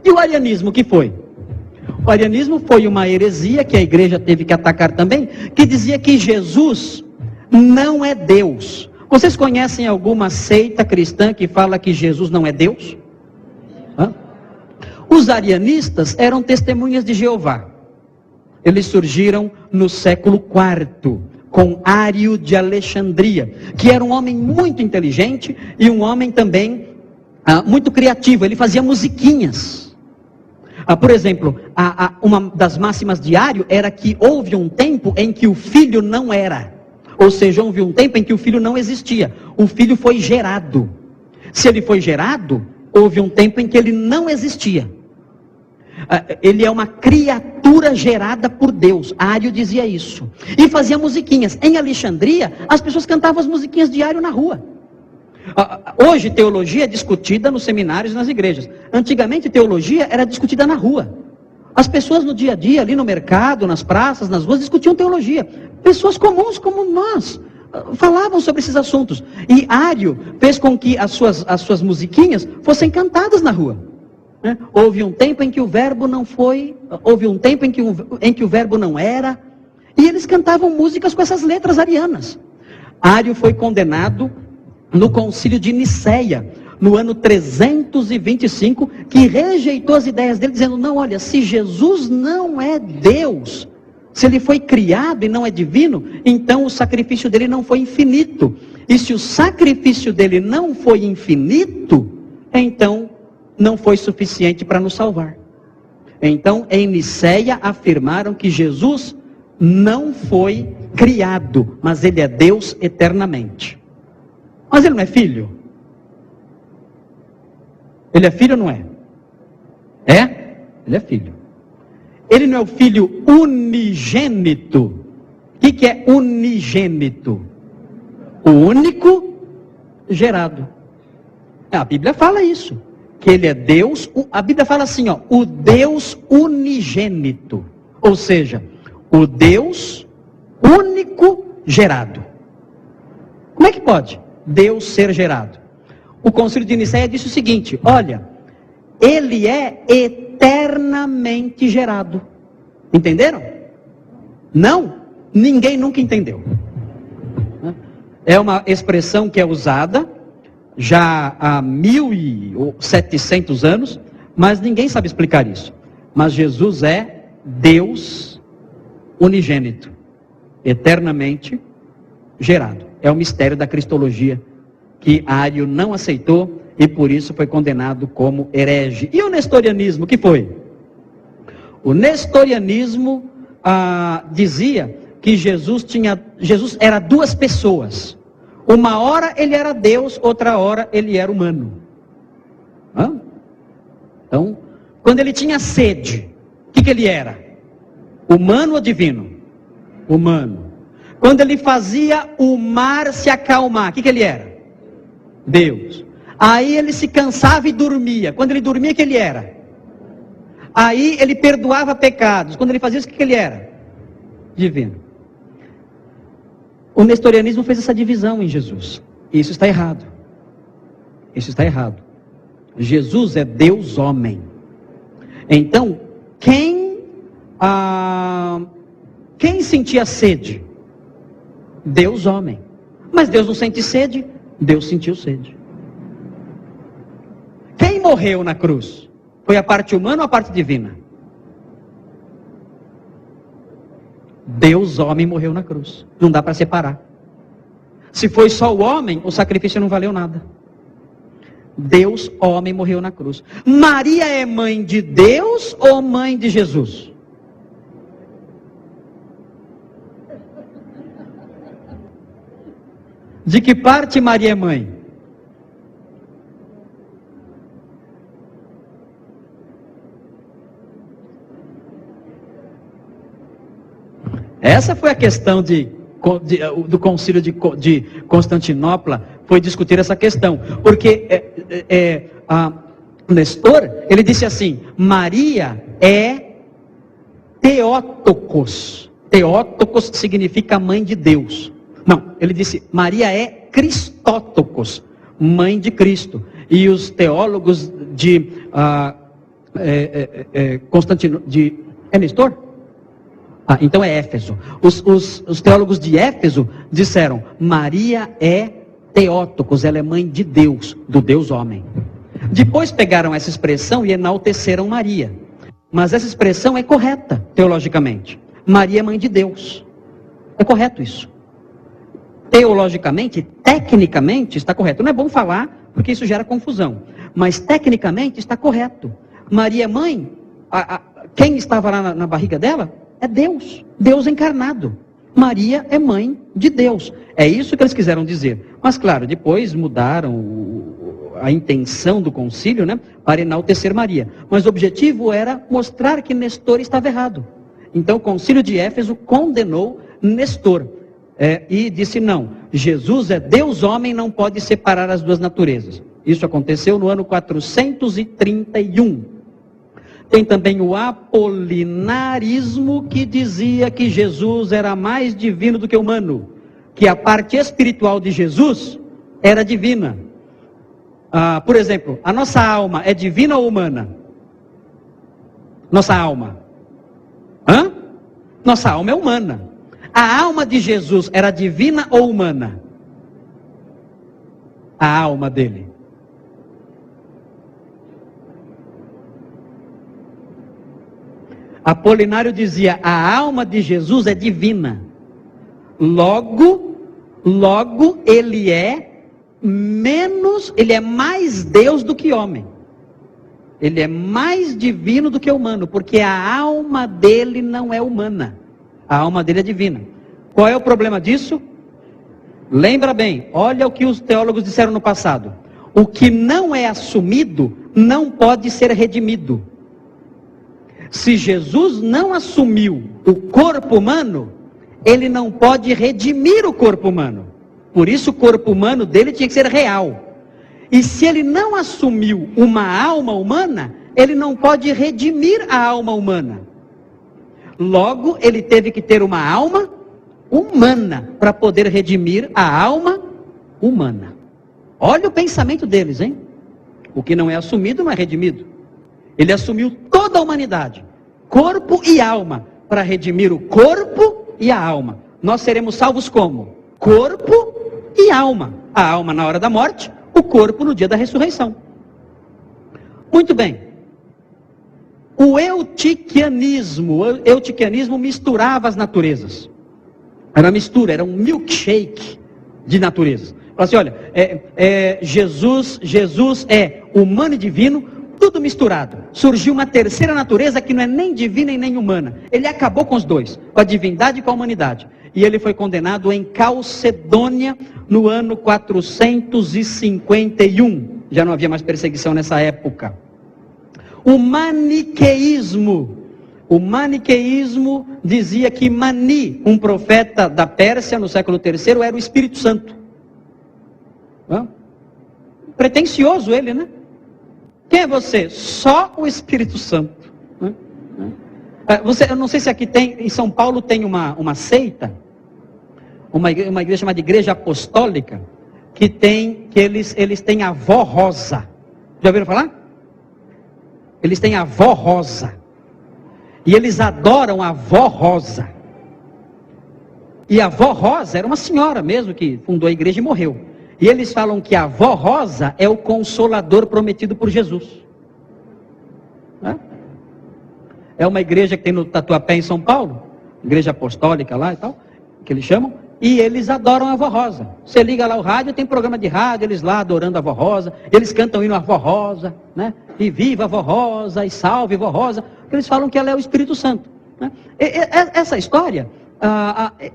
E o arianismo, o que foi? O arianismo foi uma heresia que a igreja teve que atacar também, que dizia que Jesus não é Deus. Vocês conhecem alguma seita cristã que fala que Jesus não é Deus? Hã? Os arianistas eram testemunhas de Jeová. Eles surgiram no século IV, com Ário de Alexandria, que era um homem muito inteligente e um homem também muito criativo. Ele fazia musiquinhas. Por exemplo, uma das máximas de Ário era que houve um tempo em que o filho não era. Ou seja, houve um tempo em que o filho não existia. O filho foi gerado. Se ele foi gerado, houve um tempo em que ele não existia. Ele é uma criatura gerada por Deus. Ário dizia isso. E fazia musiquinhas. Em Alexandria, as pessoas cantavam as musiquinhas de Ário na rua. Hoje, teologia é discutida nos seminários e nas igrejas. Antigamente, teologia era discutida na rua. As pessoas no dia a dia, ali no mercado, nas praças, nas ruas, discutiam teologia. Pessoas comuns como nós falavam sobre esses assuntos. E Ário fez com que as suas musiquinhas fossem cantadas na rua. Houve um tempo em que o verbo não foi, houve um tempo em que o verbo não era, e eles cantavam músicas com essas letras arianas. Ário foi condenado no concílio de Niceia, no ano 325, que rejeitou as ideias dele, dizendo, não, olha, se Jesus não é Deus, se ele foi criado e não é divino, então o sacrifício dele não foi infinito. E se o sacrifício dele não foi infinito, então não foi suficiente para nos salvar. Então, em Niceia, afirmaram que Jesus não foi criado, mas ele é Deus eternamente. Mas ele não é filho? Ele é filho ou não é? É? Ele é filho. Ele não é o filho unigênito. O que é unigênito? O único gerado. A Bíblia fala isso. Que ele é Deus, a Bíblia fala assim, ó, o Deus unigênito. Ou seja, o Deus único gerado. Como é que pode Deus ser gerado? O concílio de Niceia disse o seguinte, olha, ele é eternamente gerado. Entenderam? Não? Ninguém nunca entendeu. É uma expressão que é usada já há 1700 anos, mas ninguém sabe explicar isso. Mas Jesus é Deus unigênito, eternamente gerado. É o mistério da cristologia que Ário não aceitou e por isso foi condenado como herege. E o nestorianismo, o que foi? O nestorianismo dizia que Jesus era duas pessoas. Uma hora ele era Deus, outra hora ele era humano. Então, quando ele tinha sede, o que ele era? Humano ou divino? Humano. Quando ele fazia o mar se acalmar, o que ele era? Deus. Aí ele se cansava e dormia. Quando ele dormia, o que ele era? Aí ele perdoava pecados. Quando ele fazia isso, o que ele era? Divino. O nestorianismo fez essa divisão em Jesus. Isso está errado. Isso está errado. Jesus é Deus homem. Então, quem sentia sede? Deus homem. Mas Deus não sente sede? Deus sentiu sede. Quem morreu na cruz? Foi a parte humana ou a parte divina? Deus homem morreu na cruz. Não dá para separar. Se foi só o homem, o sacrifício não valeu nada. Deus homem morreu na cruz. Maria é mãe de Deus ou mãe de Jesus? De que parte Maria é mãe? Essa foi a questão do concílio de Constantinopla, foi discutir essa questão. Porque Nestor, ele disse assim, Maria é Theotokos. Theotokos significa mãe de Deus. Não, ele disse, Maria é Christotokos, mãe de Cristo. E os teólogos de Constantino, é Nestor? Então é Éfeso. Os teólogos de Éfeso disseram, Maria é Theotokos, ela é mãe de Deus, do Deus homem. Depois pegaram essa expressão e enalteceram Maria. Mas essa expressão é correta, teologicamente. Maria é mãe de Deus. É correto isso. Teologicamente, tecnicamente, está correto. Não é bom falar, porque isso gera confusão. Mas tecnicamente está correto. Maria é mãe, quem estava lá na barriga dela é Deus. Deus encarnado. Maria é mãe de Deus. É isso que eles quiseram dizer. Mas claro, depois mudaram a intenção do concílio, né, para enaltecer Maria. Mas o objetivo era mostrar que Nestor estava errado. Então o concílio de Éfeso condenou Nestor. E disse não, Jesus é Deus homem, não pode separar as duas naturezas. Isso aconteceu no ano 431. Tem também o apolinarismo, que dizia que Jesus era mais divino do que humano, que a parte espiritual de Jesus era divina. Por exemplo, a nossa alma é divina ou humana? Nossa alma. Nossa alma é humana. A alma de Jesus era divina ou humana? A alma dele. Apolinário dizia, a alma de Jesus é divina. Logo, ele é mais Deus do que homem. Ele é mais divino do que humano, porque a alma dele não é humana. A alma dele é divina. Qual é o problema disso? Lembra bem, olha o que os teólogos disseram no passado. O que não é assumido não pode ser redimido. Se Jesus não assumiu o corpo humano, ele não pode redimir o corpo humano. Por isso o corpo humano dele tinha que ser real. E se ele não assumiu uma alma humana, ele não pode redimir a alma humana. Logo, ele teve que ter uma alma humana para poder redimir a alma humana. Olha o pensamento deles, hein? O que não é assumido não é redimido. Ele assumiu toda a humanidade, corpo e alma, para redimir o corpo e a alma. Nós seremos salvos como? Corpo e alma. A alma na hora da morte, o corpo no dia da ressurreição. Muito bem. O eutiquianismo misturava as naturezas. Era uma mistura, era um milkshake de naturezas. Fala assim, olha, Jesus é humano e divino, tudo misturado. Surgiu uma terceira natureza que não é nem divina e nem humana. Ele acabou com os dois, com a divindade e com a humanidade. E ele foi condenado em Calcedônia no ano 451. Já não havia mais perseguição nessa época. O maniqueísmo dizia que Mani, um profeta da Pérsia no século III, era o Espírito Santo. Pretencioso ele, né? Quem é você? Só o Espírito Santo. Eu não sei se aqui tem, em São Paulo tem uma seita, uma igreja chamada Igreja Apostólica, que eles têm a avó rosa. Já ouviram falar? Eles têm a avó rosa. E eles adoram a avó rosa. E a avó rosa era uma senhora mesmo que fundou a igreja e morreu. E eles falam que a avó rosa é o consolador prometido por Jesus. É uma igreja que tem no Tatuapé, em São Paulo, igreja apostólica lá e tal, que eles chamam, e eles adoram a avó rosa. Você liga lá o rádio, tem programa de rádio, eles lá adorando a avó rosa, eles cantam hino à avó rosa, né? E viva a avó rosa, e salve a avó rosa, porque eles falam que ela é o Espírito Santo. Né? Essa história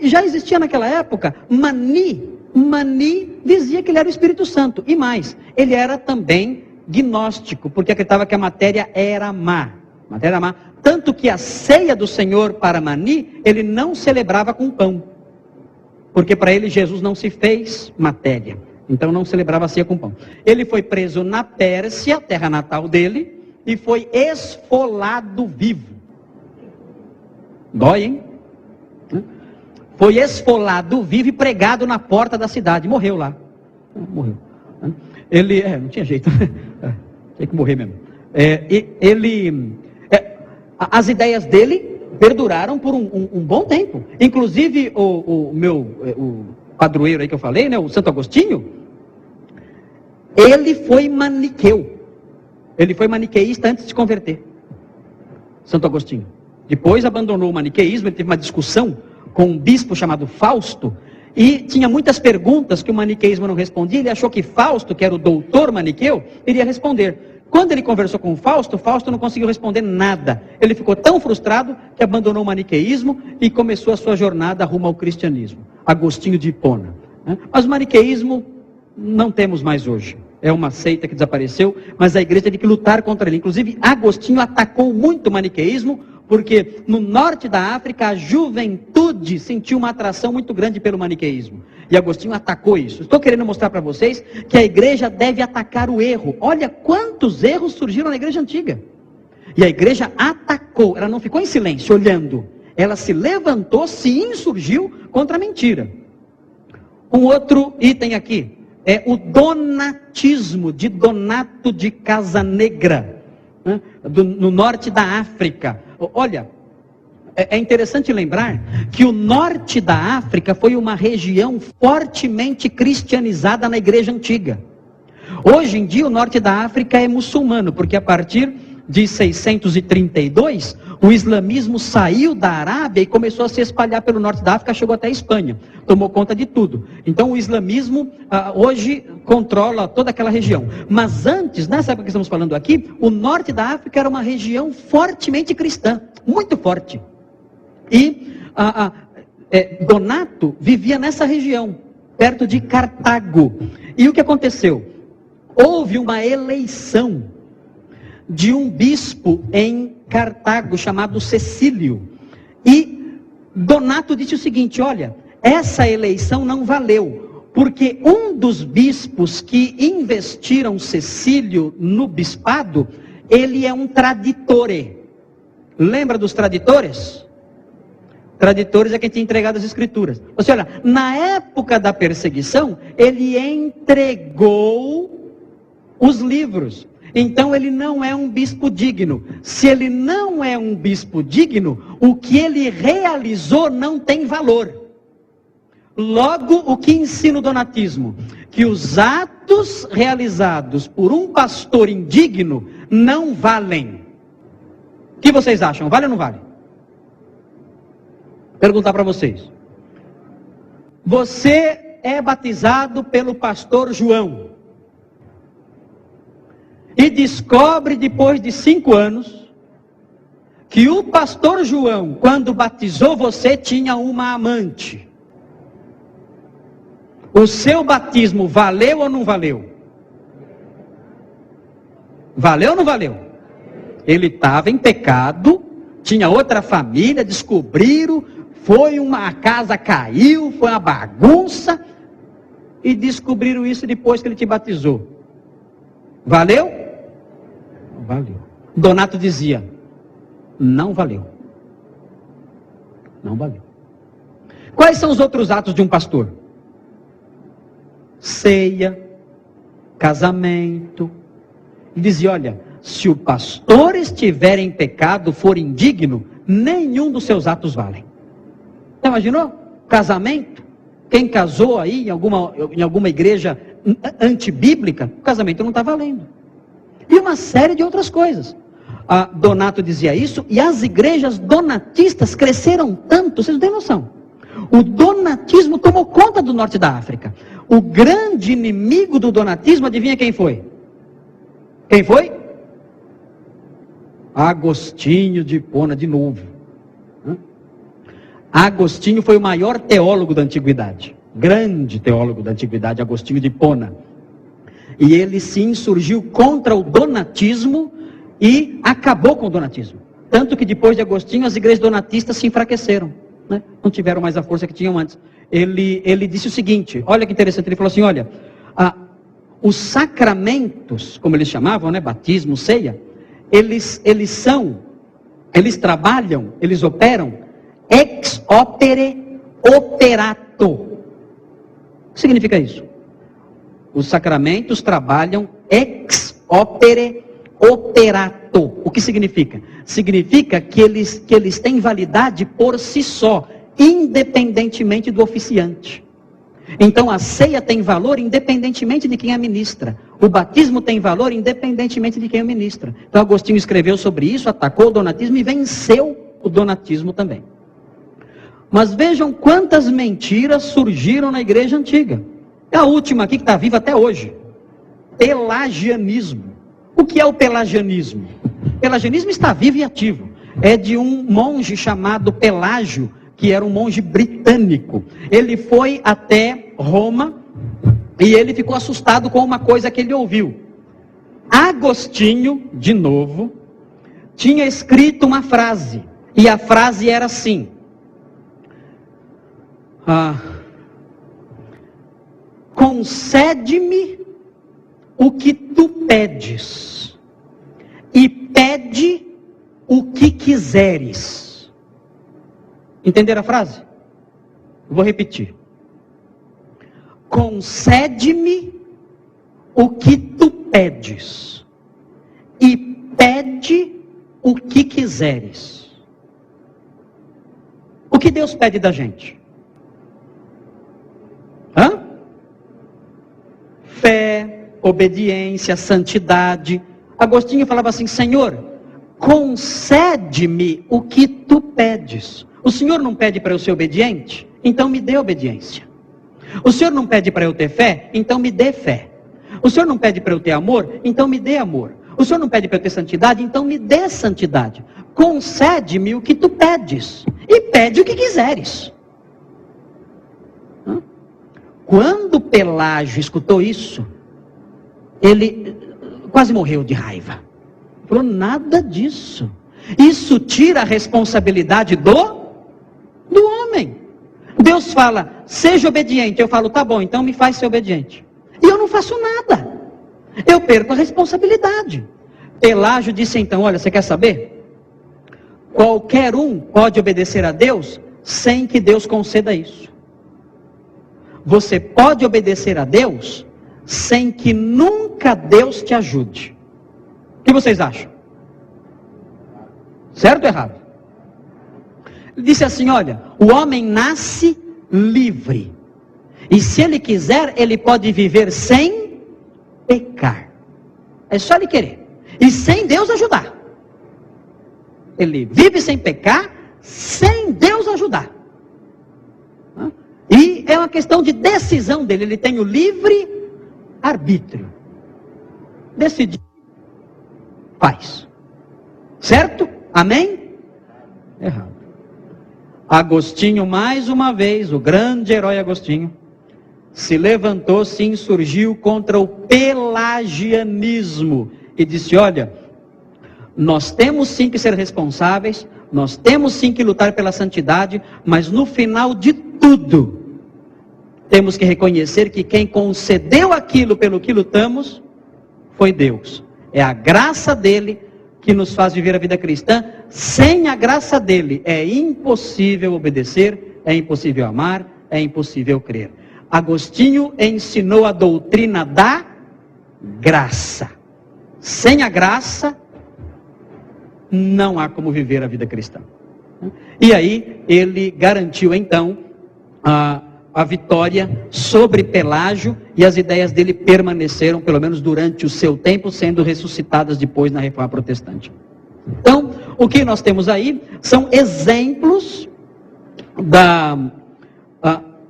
já existia naquela época. Mani dizia que ele era o Espírito Santo, e mais, ele era também gnóstico, porque acreditava que a matéria era má. Tanto que a ceia do Senhor para Mani, ele não celebrava com pão. Porque para ele Jesus não se fez matéria. Então não celebrava a ceia com pão. Ele foi preso na Pérsia, terra natal dele, e foi esfolado vivo. Dói, hein? Foi esfolado vivo e pregado na porta da cidade. Morreu lá. Morreu. Ele, não tinha jeito. Tinha que morrer mesmo. As ideias dele perduraram por um bom tempo. Inclusive, o padroeiro aí que eu falei, né, o Santo Agostinho, ele foi maniqueu. Ele foi maniqueísta antes de se converter. Santo Agostinho. Depois abandonou o maniqueísmo, ele teve uma discussão com um bispo chamado Fausto, e tinha muitas perguntas que o maniqueísmo não respondia. Ele achou que Fausto, que era o doutor maniqueu, iria responder. Quando ele conversou com Fausto, Fausto não conseguiu responder nada. Ele ficou tão frustrado que abandonou o maniqueísmo e começou a sua jornada rumo ao cristianismo. Agostinho de Hipona. Mas o maniqueísmo não temos mais hoje. É uma seita que desapareceu, mas a igreja teve que lutar contra ele. Inclusive, Agostinho atacou muito o maniqueísmo, porque no norte da África a juventude sentiu uma atração muito grande pelo maniqueísmo. E Agostinho atacou isso. Estou querendo mostrar para vocês que a igreja deve atacar o erro. Olha quantos erros surgiram na igreja antiga. E a igreja atacou, ela não ficou em silêncio, olhando. Ela se levantou, se insurgiu contra a mentira. Um outro item aqui é o donatismo, de Donato de Casanegra, né? No norte da África. Olha, é interessante lembrar que o norte da África foi uma região fortemente cristianizada na igreja antiga. Hoje em dia o norte da África é muçulmano, porque a partir de 632, o islamismo saiu da Arábia e começou a se espalhar pelo norte da África, chegou até a Espanha, tomou conta de tudo. Então o islamismo hoje controla toda aquela região. Mas antes, nessa época que estamos falando aqui, o norte da África era uma região fortemente cristã, muito forte. E Donato vivia nessa região, perto de Cartago. E o que aconteceu? Houve uma eleição de um bispo em Cartago, chamado Cecílio. E Donato disse o seguinte: olha, essa eleição não valeu, porque um dos bispos que investiram Cecílio no bispado, ele é um traditore. Lembra dos traditores? Traditores é quem tinha entregado as escrituras. Você olha, na época da perseguição, ele entregou os livros. Então ele não é um bispo digno. Se ele não é um bispo digno, o que ele realizou não tem valor. Logo, o que ensina o donatismo? Que os atos realizados por um pastor indigno não valem. O que vocês acham? Vale ou não vale? Perguntar para vocês. Você é batizado pelo pastor João. E descobre depois de 5 anos que o pastor João, quando batizou você, tinha uma amante. O seu batismo valeu ou não valeu? Valeu ou não valeu? Ele estava em pecado, tinha outra família, descobriram, a casa caiu, foi uma bagunça, e descobriram isso depois que ele te batizou. Valeu? Valeu. Donato dizia: não valeu. Não valeu. Quais são os outros atos de um pastor? Ceia, casamento. E dizia: olha, se o pastor estiver em pecado, for indigno, nenhum dos seus atos valem. Você imaginou? Casamento. Quem casou aí em alguma igreja antibíblica, o casamento não está valendo. E uma série de outras coisas. Donato dizia isso, e as igrejas donatistas cresceram tanto, vocês não têm noção. O donatismo tomou conta do norte da África. O grande inimigo do donatismo, adivinha quem foi? Quem foi? Agostinho de Hipona, de novo. Agostinho foi o maior teólogo da antiguidade. Grande teólogo da antiguidade, Agostinho de Hipona. E ele se insurgiu contra o donatismo e acabou com o donatismo. Tanto que depois de Agostinho, as igrejas donatistas se enfraqueceram, né? Não tiveram mais a força que tinham antes. Ele disse o seguinte, olha que interessante, ele falou assim: olha, os sacramentos, como eles chamavam, né, batismo, ceia, eles trabalham, eles operam ex opere operato. O que significa isso? Os sacramentos trabalham ex opere operato. O que significa? Significa que eles têm validade por si só, independentemente do oficiante. Então a ceia tem valor independentemente de quem a ministra. O batismo tem valor independentemente de quem o ministra. Então Agostinho escreveu sobre isso, atacou o donatismo e venceu o donatismo também. Mas vejam quantas mentiras surgiram na igreja antiga. A última aqui que está viva até hoje. Pelagianismo. O que é o pelagianismo? O pelagianismo está vivo e ativo. É de um monge chamado Pelágio, que era um monge britânico. Ele foi até Roma e ele ficou assustado com uma coisa que ele ouviu. Agostinho, de novo, tinha escrito uma frase. E a frase era assim: concede-me o que tu pedes, e pede o que quiseres. Entenderam a frase? Vou repetir. Concede-me o que tu pedes, e pede o que quiseres. O que Deus pede da gente? Fé, obediência, santidade. Agostinho falava assim: Senhor, concede-me o que tu pedes. O Senhor não pede para eu ser obediente? Então me dê obediência. O Senhor não pede para eu ter fé? Então me dê fé. O Senhor não pede para eu ter amor? Então me dê amor. O Senhor não pede para eu ter santidade? Então me dê santidade. Concede-me o que tu pedes, e pede o que quiseres. Quando Pelágio escutou isso, ele quase morreu de raiva. Falou: nada disso. Isso tira a responsabilidade do homem. Deus fala: seja obediente. Eu falo: tá bom, então me faz ser obediente. E eu não faço nada. Eu perco a responsabilidade. Pelágio disse então: olha, você quer saber? Qualquer um pode obedecer a Deus sem que Deus conceda isso. Você pode obedecer a Deus sem que nunca Deus te ajude. O que vocês acham? Certo ou errado? Ele disse assim: olha, o homem nasce livre. E se ele quiser, ele pode viver sem pecar. É só ele querer. E sem Deus ajudar. Ele vive sem pecar, sem Deus ajudar. E é uma questão de decisão dele. Ele tem o livre arbítrio. Decidir. Faz. Certo? Amém? Errado. Agostinho, mais uma vez, o grande herói Agostinho, se levantou, se insurgiu contra o pelagianismo e disse: olha, nós temos sim que ser responsáveis, nós temos sim que lutar pela santidade, mas no final de tudo, temos que reconhecer que quem concedeu aquilo pelo que lutamos foi Deus. É a graça dele que nos faz viver a vida cristã. Sem a graça dele é impossível obedecer, é impossível amar, é impossível crer. Agostinho ensinou a doutrina da graça. Sem a graça, não há como viver a vida cristã. E aí, ele garantiu então a vitória sobre Pelágio, e as ideias dele permaneceram, pelo menos durante o seu tempo, sendo ressuscitadas depois na Reforma Protestante. Então, o que nós temos aí são exemplos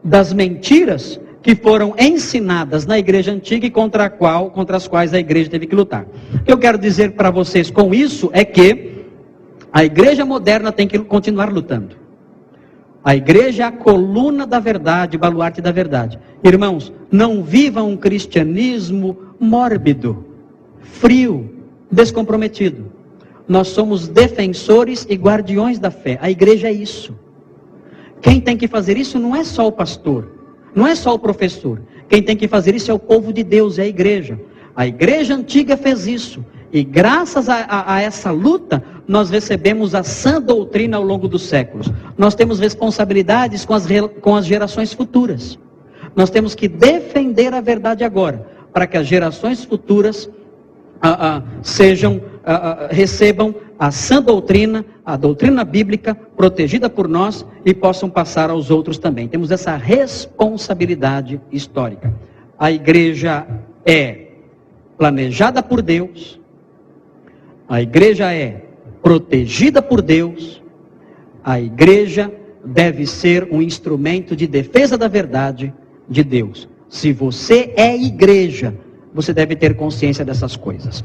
das mentiras que foram ensinadas na igreja antiga e contra as quais a igreja teve que lutar. O que eu quero dizer para vocês com isso é que a igreja moderna tem que continuar lutando. A igreja é a coluna da verdade, baluarte da verdade. Irmãos, não vivam um cristianismo mórbido, frio, descomprometido. Nós somos defensores e guardiões da fé. A igreja é isso. Quem tem que fazer isso não é só o pastor, não é só o professor. Quem tem que fazer isso é o povo de Deus, é a igreja. A igreja antiga fez isso. E graças a essa luta, nós recebemos a sã doutrina ao longo dos séculos. Nós temos responsabilidades com as gerações futuras. Nós temos que defender a verdade agora, para que as gerações futuras sejam recebam a sã doutrina, a doutrina bíblica, protegida por nós, e possam passar aos outros também. Temos essa responsabilidade histórica. A igreja é planejada por Deus, a igreja é protegida por Deus, a igreja deve ser um instrumento de defesa da verdade de Deus. Se você é igreja, você deve ter consciência dessas coisas.